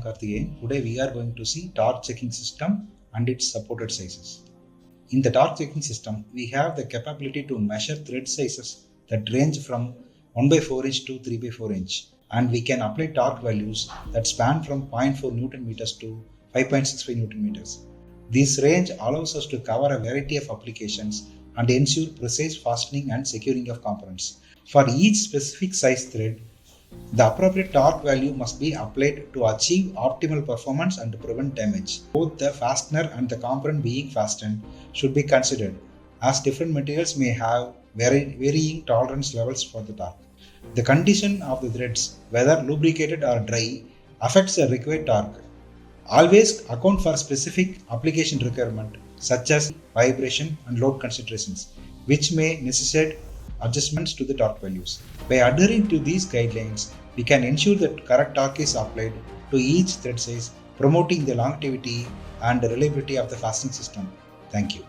Karthikeyan. Today we are going to see torque checking system and its supported sizes. In the torque checking system, we have the capability to measure thread sizes that range from 1/4 inch to 3/4 inch, and we can apply torque values that span from 0.4 Newton meters to 5.65 Newton meters. This range allows us to cover a variety of applications and ensure precise fastening and securing of components. For each specific size thread, the appropriate torque value must be applied to achieve optimal performance and prevent damage. Both the fastener and the component being fastened should be considered, as different materials may have varying tolerance levels for the torque. The condition of the threads, whether lubricated or dry, affects the required torque. Always account for specific application requirement such as vibration and load considerations, which may necessitate adjustments to the torque values. By adhering to these guidelines, we can ensure that correct torque is applied to each thread size, promoting the longevity and reliability of the fastening system. Thank you.